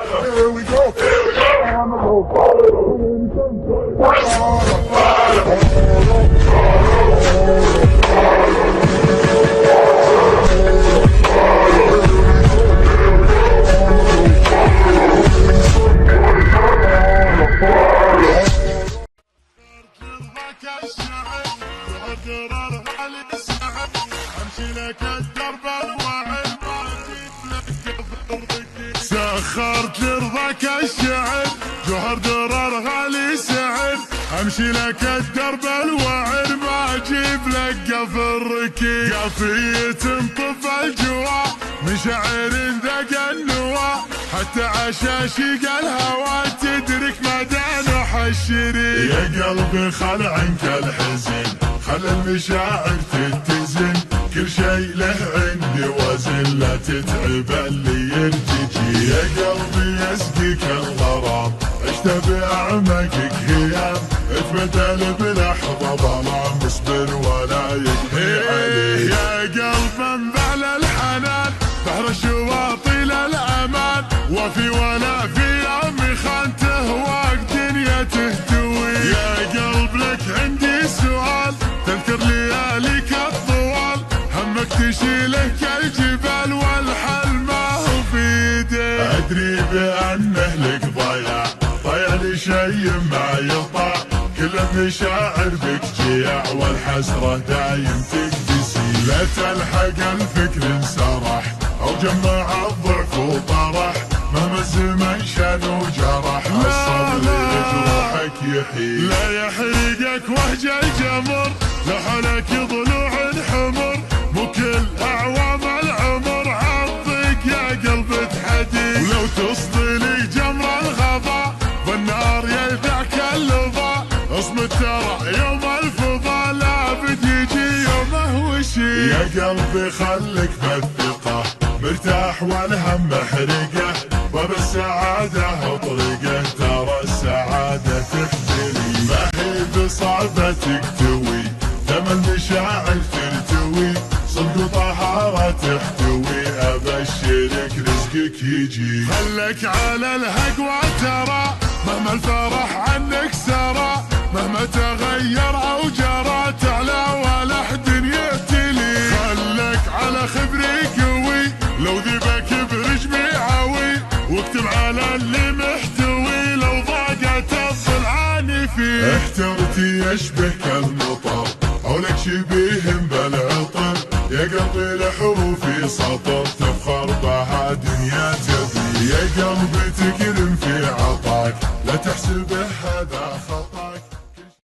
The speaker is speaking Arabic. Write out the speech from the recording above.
Here we go. On the road. سخرت لرضاك الشعر جوهر درر غالي سعر امشي لك الدرب الوعر ما اجيب لك قفر ركيب قافية تنطف الجوا من شعر ذاق النوا حتى عشاشيق الهوى تدرك مدى نوح الشريك يا قلبي خل عنك الحزن خل المشاعر تتزن كل شيء له عندي وزن لا تتعب اللي يرتجي يا قلبي يسقيك الغرام عشت بأعمقك هيام اتبدل بلحظة ظلام اصبر ولا يكفي عليه يا قلب انبعل الحنان بحر الشواطئ للأمان وفي ولا في يوم خانته واق دنيا تهتوي يا قلب لك عندي سؤال تذكر لياليك الطوال همك تشيله كالجبال والحل ما هو في يديك ادري بانه لك ضياع لي شيء ما يطاع كل المشاعر بك جياع والحسرة دايم تكبسي لا تلحق الفكر انسرح او جمع الضعف وطرح مهما الزمن شان وجرح الصبر جروحك يحيي لا يحرقك وهج الجمر لحلك ضلوع حمر مو كل اعوام العمر عضك يا قلب تحدي ولو تصطي لي جمر الغضا والنار يلدعك اللظى اصمت ترى يوم الفضا لابد يجي يومه وشي يا قلبي خلك بالثقة مرتاح والهم محرقه باب السعادة وطريقه ترى السعادة تحتلي ما هي بصعبتك توي دم المشاعر ترتوي صدق وطهارة تحتوي ابشرك رزقك يجي خلك على الهقوى ترى مهما الفرح عنك سرى مهما تغير او جرى تعلى ولا حد يبتلي خلك على خبري قوي لو ذبك برجمي عوي واكتب على اللي محتوي لو ضاقت الضلعان فيه احترتي يشبه كالمطر حولك شبيه بالعطر يا قلبي لحروفي سطر تفخر بها دنيا تبي يا قلبي تكرم في عطاك لا تحسبه هذا خطر